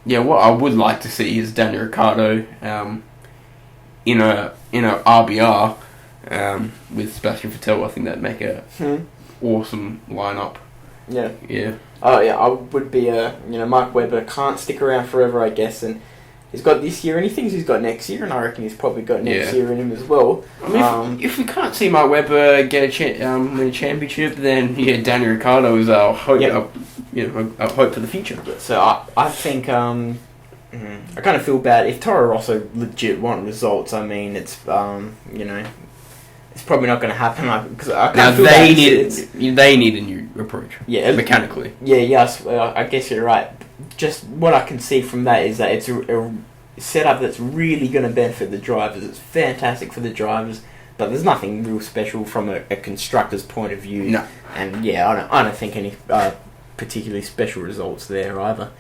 I would like to see is Daniel Ricciardo in a RBR. With Sebastian Vettel, I think that'd make a awesome lineup. Yeah. Oh yeah, I would be Mark Webber can't stick around forever, I guess, and he's got this year and he thinks he's got next year, and I reckon he's probably got next year in him as well. I mean, if we can't see Mark Webber get win a championship, then Daniel Ricciardo is our hope. Our hope for the future. So I think I kind of feel bad if Toro Rosso legit want results. I mean, it's it's probably not going to happen because I can't feel they need a new approach. Yeah, mechanically. Yes. I guess you're right. Just what I can see from that is that it's a setup that's really going to benefit the drivers. It's fantastic for the drivers, but there's nothing real special from a constructor's point of view. No. And yeah, I don't think any particularly special results there either.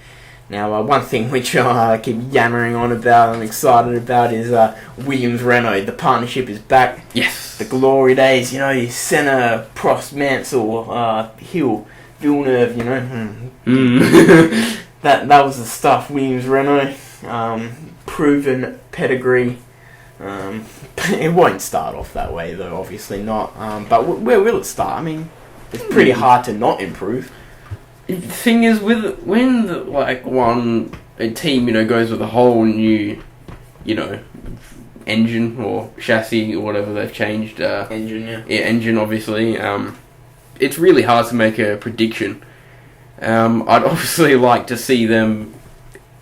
Now, one thing which I keep yammering on about, I'm excited about, is Williams-Renault. The partnership is back. Yes. The glory days, Senna, Prost, Mansell, Hill, Villeneuve, that was the stuff. Williams-Renault, proven pedigree. It won't start off that way, though, obviously not. But where will it start? I mean, it's pretty hard to not improve. The thing is, when a team goes with a whole new engine or chassis or whatever they've changed, engine obviously, it's really hard to make a prediction. I'd obviously like to see them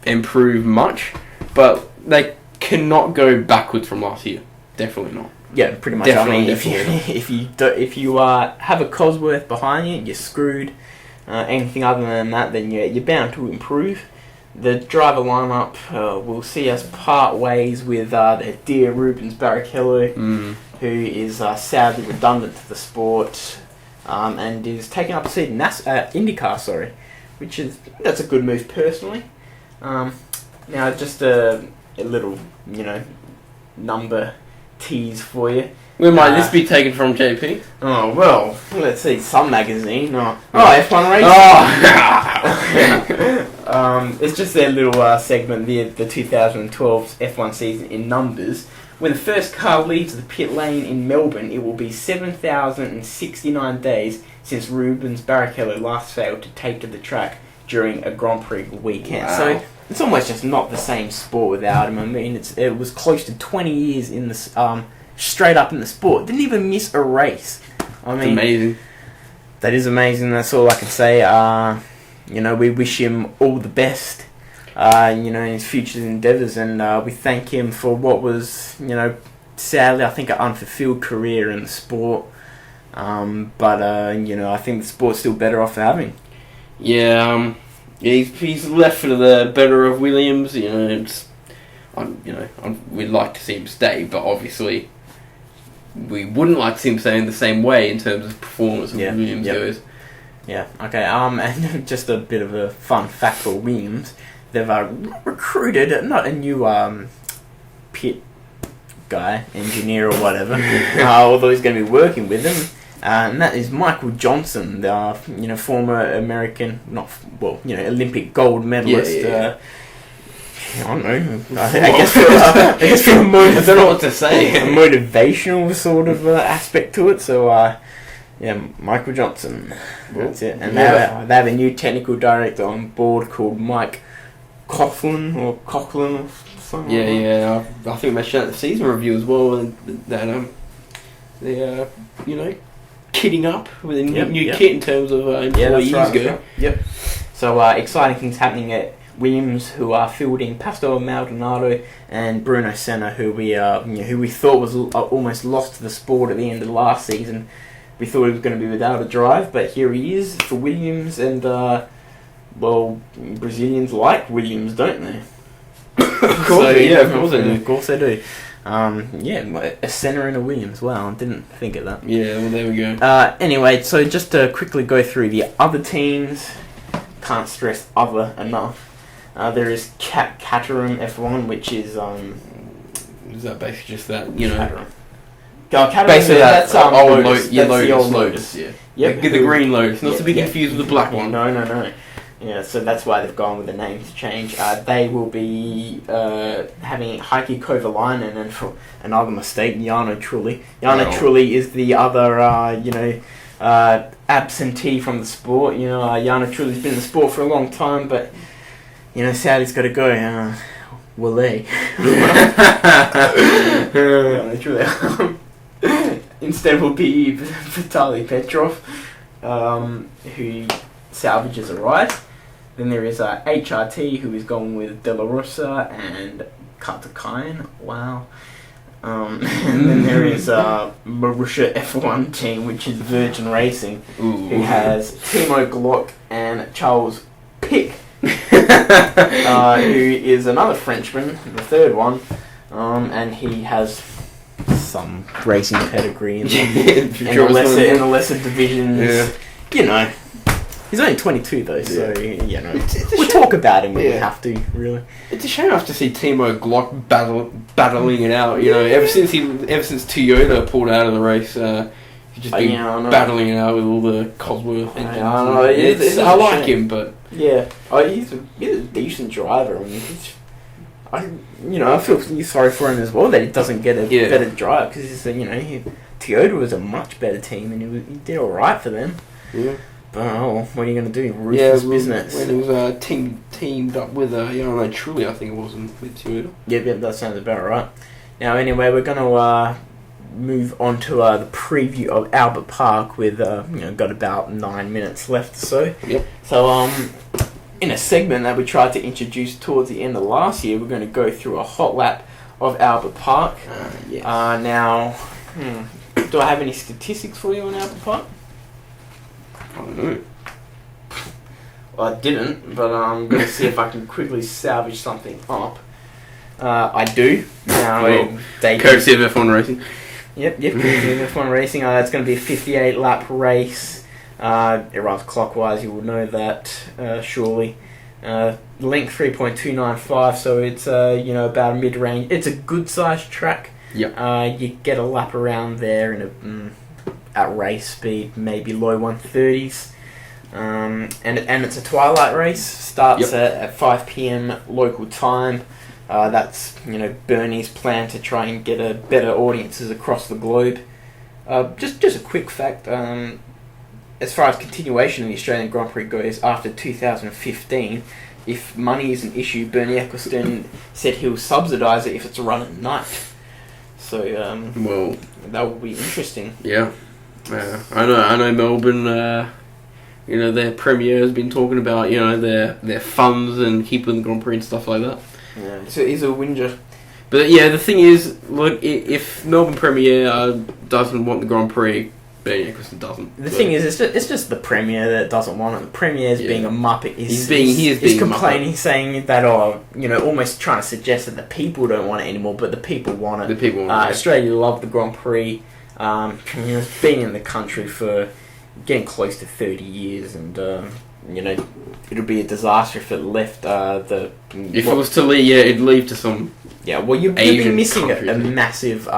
improve much, but they cannot go backwards from last year. Definitely not. Yeah, pretty much. Definitely, if you have a Cosworth behind you, you're screwed. Anything other than that, then you're bound to improve. The driver lineup will see us part ways with the dear Rubens Barrichello, who is sadly redundant to the sport, and is taking up a seat in IndyCar, that's a good move personally. Now, just a little number tease for you. Where might this be taken from, JP? Oh, well, let's see, some magazine. F1 Racing. It's just their little segment, the 2012 F1 season in numbers. When the first car leaves the pit lane in Melbourne, it will be 7,069 days since Rubens Barrichello last failed to take to the track during a Grand Prix weekend. Wow. So it's almost just not the same sport without him. I mean, it was close to 20 years in this... straight up in the sport. Didn't even miss a race. I mean, it's amazing. That is amazing. That's all I can say. We wish him all the best, in his future endeavours, and we thank him for what was, sadly, I think, an unfulfilled career in the sport. But I think the sport's still better off for having. Yeah, he's left for the better of Williams. We'd like to see him stay, but obviously we wouldn't like to see him stay in the same way in terms of performance of Williams goes. Yeah, okay, and just a bit of a fun fact for Williams, they've recruited, not a new pit guy, engineer or whatever, although he's going to be working with him, and that is Michael Johnson, the former American, Olympic gold medalist. I don't know. I guess for a I don't know what to say. A motivational sort of aspect to it. So, Michael Johnson. That's it. And they have a new technical director on board called Mike Coughlin or something. Yeah. I think they showed the season review as well. That they're kitting up with a new kit in terms of employees go. Yep. So exciting things happening at Williams, who are fielding Pastor Maldonado and Bruno Senna, who we thought was almost lost to the sport at the end of last season. We thought he was going to be without a drive, but here he is for Williams, and Brazilians like Williams, don't they? Of course they do. Of course they do. A Senna and a Williams. Wow, I didn't think of that. Yeah, well, there we go. Anyway, so just to quickly go through the other teams, can't stress other enough. There is Caterham F1, which is Is that basically just that Caterham. Caterham, basically that's Lotus. The old Lotus. Yeah. Yep. The green Lotus, not to be confused with the black one. No. Yeah, so that's why they've gone with the name to change. They will be having Heikki Kovalainen, and for another mistake, Jarno Trulli. Trulli is the other, absentee from the sport. Jarno Trulli's been in the sport for a long time, but sadly he's got to go. Will they? Instead will be Vitaly Petrov, who salvages a ride. Then there is HRT, who is going with De La Rosa and Kartakainen. Wow. And then there is Marussia F1 team, which is Virgin Racing, who has Timo Glock and Charles Pic, who is another Frenchman, the third one, and he has some racing pedigree in in the lesser divisions. Yeah. You know, he's only 22 though, so you know we'll talk about him when we have to. Really, it's a shame I have to see Timo Glock battling it out. You know, ever since Toyota pulled out of the race, he's just been battling it out with all the Cosworth engines. I like him, but he's a decent driver. I mean, I feel sorry for him as well that he doesn't get a better drive because Toyota was a much better team and he did all right for them. Yeah. But what are you going to do? Ruthless business. When it was teamed up with Truly, I think it was with Toyota. Yeah, that sounds about right. Now, anyway, we're going to move on to the preview of Albert Park with got about 9 minutes left or so. Yep. So in a segment that we tried to introduce towards the end of last year, we're going to go through a hot lap of Albert Park. Yes. Now, do I have any statistics for you on Albert Park? I don't know. Well, I didn't, but I'm going to see if I can quickly salvage something up. I do. Now, courtesy of F1 Racing. Yep, courtesy of F1 Racing. It's going to be a 58-lap race. It runs clockwise, you will know that, surely. Length 3.295, so it's about a mid-range. It's a good-sized track. Yep. You get a lap around there in at race speed, maybe low 130s. And it's a twilight race. Starts at 5 p.m. local time. That's Bernie's plan to try and get a better audiences across the globe. Just a quick fact. As far as continuation of the Australian Grand Prix goes, after 2015, if money is an issue, Bernie Ecclestone said he'll subsidise it if it's a run at night. So that will be interesting. Yeah. I know Melbourne, their Premier has been talking about, their funds and keeping the Grand Prix and stuff like that. Yeah, so he's a whinger. But yeah, the thing is, look, if Melbourne Premier doesn't want the Grand Prix, Bernie Ecclestone doesn't. The thing is, it's just the Premier that doesn't want it. The Premier is being a muppet. He's complaining, saying that, almost trying to suggest that the people don't want it anymore, but the people want it. The people want it. Australia love the Grand Prix. It's been in the country for getting close to 30 years, and it'll be a disaster if it left If it was to leave, it'd leave to some. Yeah, well, you'd be missing a massive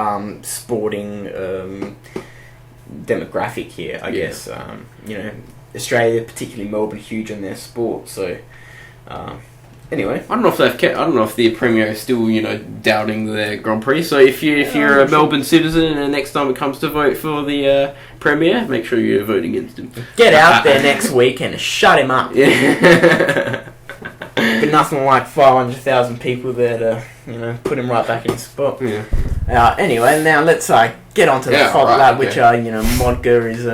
sporting demographic here, I guess. Australia, particularly Melbourne, huge in their sport, so. Anyway, I don't know if the Premier is still, doubting the Grand Prix. So if you're a Melbourne citizen and next time it comes to vote for the Premier, make sure you vote against him. Get out there next week and shut him up. Yeah. But nothing like 500,000 people there to, put him right back in his spot. Yeah. Anyway, now let's get onto the hot lap, which Modger is,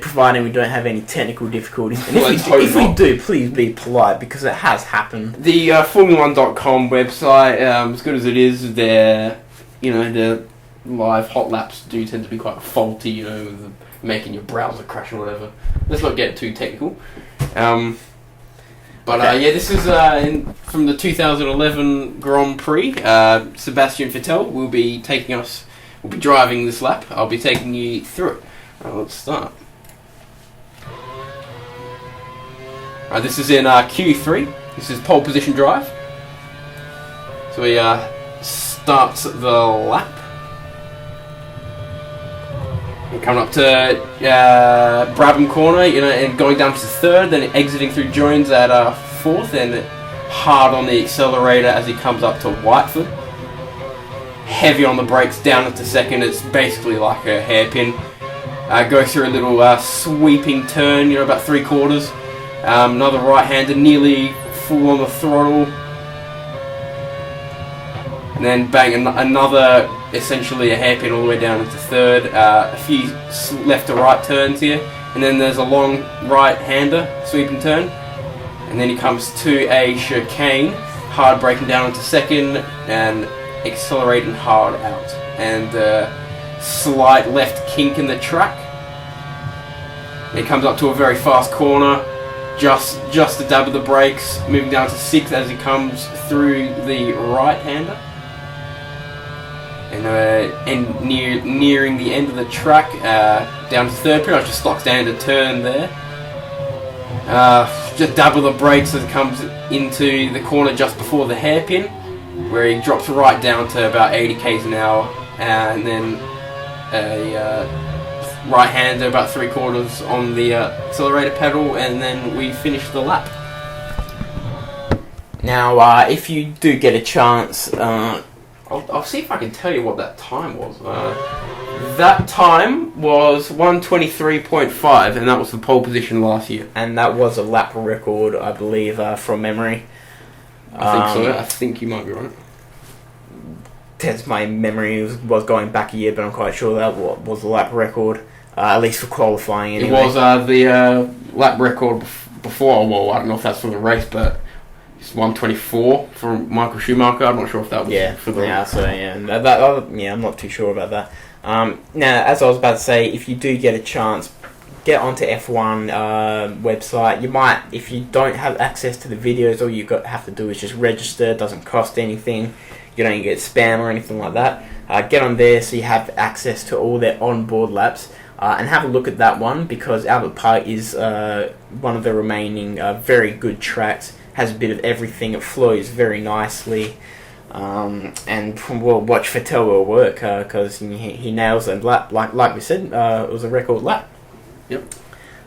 providing we don't have any technical difficulties. And if we do, please be polite because it has happened. The Formula1.com website, as good as it is, their live hot laps do tend to be quite faulty, with making your browser crash or whatever. Let's not get too technical. This is from the 2011 Grand Prix. Sebastian Vettel will be driving this lap. I'll be taking you through it. Let's start. This is in Q3. This is pole position drive. So he starts the lap. We're coming up to Brabham corner, and going down to third, then exiting through Jones at fourth, and hard on the accelerator as he comes up to Whiteford. Heavy on the brakes down into second. It's basically like a hairpin. Go through a little sweeping turn, about 3/4. Another right-hander, nearly full on the throttle. And then bang, another, essentially a hairpin all the way down into third. A few left to right turns here. And then there's a long right-hander, sweeping turn. And then he comes to a chicane, hard braking down into second, and accelerating hard out. And slight left kink in the track. It comes up to a very fast corner. Just a dab of the brakes, moving down to 6th as he comes through the right-hander. and nearing the end of the track, down to third, pretty much just slots down to turn there. Just double the brakes as it comes into the corner just before the hairpin, where he drops right down to about 80 k's an hour, and then a right hander about 3/4 on the accelerator pedal, and then we finish the lap. Now, if you do get a chance, I'll see if I can tell you what that time was. That time was 1:23.5, and that was the pole position last year. And that was a lap record, I believe, from memory. I think so. I think you might be right. That's my memory was going back a year, but I'm quite sure that was the lap record, at least for qualifying anyway. It was the lap record before, well, I don't know if that's for the race, but it's 1:24 for Michael Schumacher. I'm not sure if that was for the race. I'm not too sure about that. Now, as I was about to say, if you do get a chance, get onto F1 website. You might, if you don't have access to the videos, all you have to do is just register. It doesn't cost anything. You don't get spam or anything like that. Get on there so you have access to all their onboard laps, and have a look at that one, because Albert Park is one of the remaining very good tracks. Has a bit of everything. It flows very nicely. And we'll watch Vettel work, because he nails a lap. Like we said, it was a record lap. Yep.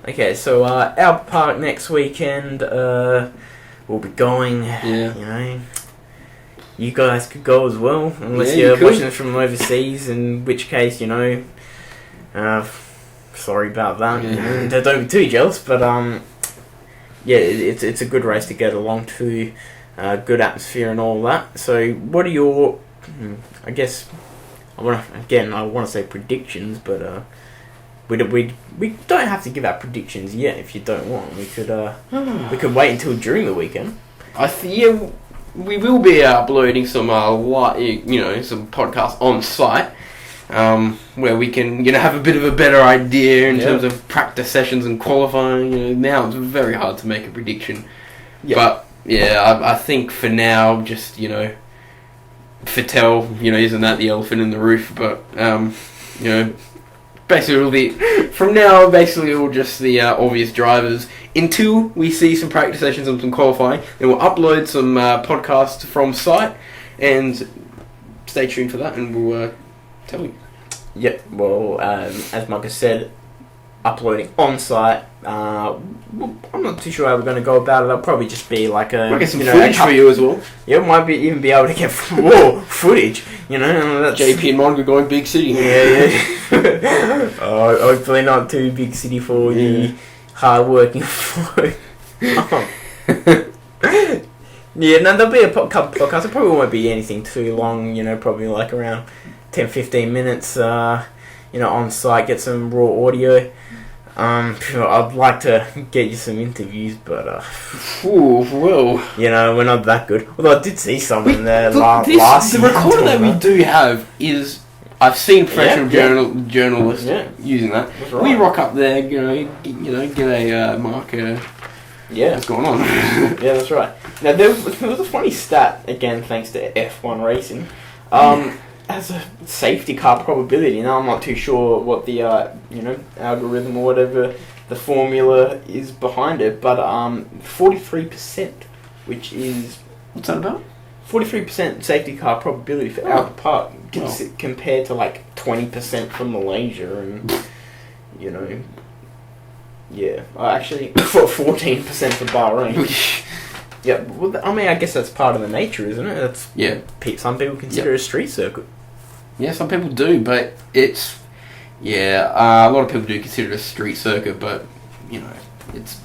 Okay, so Albert Park next weekend. We'll be going. Yeah. You guys could go as well, unless you're watching it from overseas. In which case, sorry about that. Yeah. Don't be too jealous, but it's a good race to get along to. Good atmosphere and all that. So, what are your? I guess I want to say predictions, but we don't have to give out predictions yet. If you don't want, we could wait until during the weekend. We will be uploading some some podcasts on site, where we can have a bit of a better idea in terms of practice sessions and qualifying. Now it's very hard to make a prediction, but. Yeah, I think for now, just, Vettel, isn't that the elephant in the roof, but, basically from now, basically all just the obvious drivers, until we see some practice sessions and some qualifying. Then we'll upload some podcasts from site, and stay tuned for that, and we'll tell you. Yep, well, as Marcus said, uploading on site. I'm not too sure how we're going to go about it. It'll probably just be like a... Might get some footage for you as well. Yeah, might even be able to get more footage. That's... JP Modger going big city. Yeah. Hopefully not too big city for the hard-working folk. There'll be a couple podcasts. It probably won't be anything too long. Probably like around 10-15 minutes. On site, get some raw audio. I'd like to get you some interviews, but we're not that good. Although I did see some in there last year. The recorder that we do have is, I've seen professional journalists using that. Right. We rock up there, get a Mark. What's going on? Yeah, that's right. Now there was a funny stat again, thanks to F1 racing. As a safety car probability, now I'm not too sure what the algorithm or whatever the formula is behind it, but 43%, which is... What's that about? 43% safety car probability for Albert Park, compared to like 20% from Malaysia, and actually 14% for Bahrain. Yeah, well, I guess that's part of the nature, isn't it? That's some people consider it a street circuit. Yeah, some people do, but it's... a lot of people do consider it a street circuit, but, it's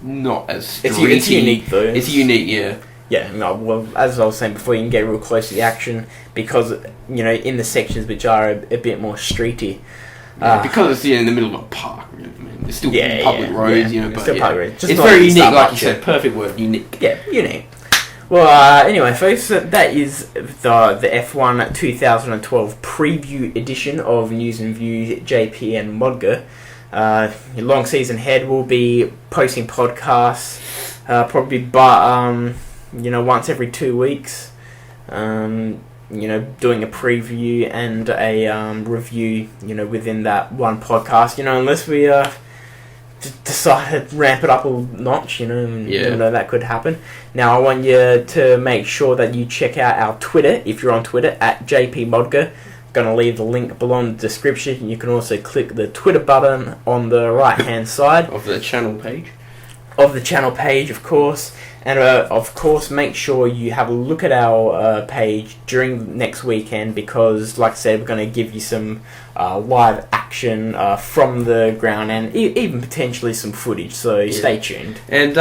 not as streety. It's unique, though. It's unique, yeah. Yeah, well, as I was saying before, you can get real close to the action, because, in the sections which are a bit more streety. Because it's in the middle of a park, it's still public roads, but it's still public roads. It's very unique, like you said. Perfect word, unique. Yeah, unique. Well, anyway, folks, that is the F1 2012 preview edition of News and Views JP and Modger. Your long season ahead, will be posting podcasts, probably once every 2 weeks. doing a preview and a review, within that one podcast, unless we decide to ramp it up a notch, and that could happen. Now, I want you to make sure that you check out our Twitter, if you're on Twitter, at JP Modger. Going to leave the link below in the description. You can also click the Twitter button on the right-hand side. Of the channel page. Of course. And, of course, make sure you have a look at our page during next weekend because, like I said, we're going to give you some live action from the ground and even potentially some footage, so stay tuned. And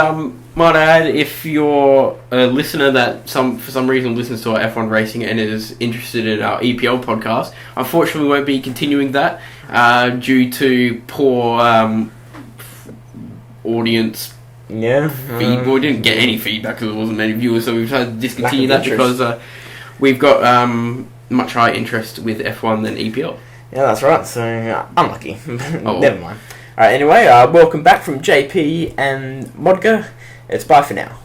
might I add, if you're a listener that for some reason listens to our F1 Racing and is interested in our EPL podcast, unfortunately we won't be continuing that due to poor audience. Yeah, we didn't get any feedback because there wasn't many viewers, so we've decided to discontinue that because we've got much higher interest with F1 than EPL. Yeah, that's right. So unlucky. Never mind. All right. Anyway, welcome back from JP and Modger. It's bye for now.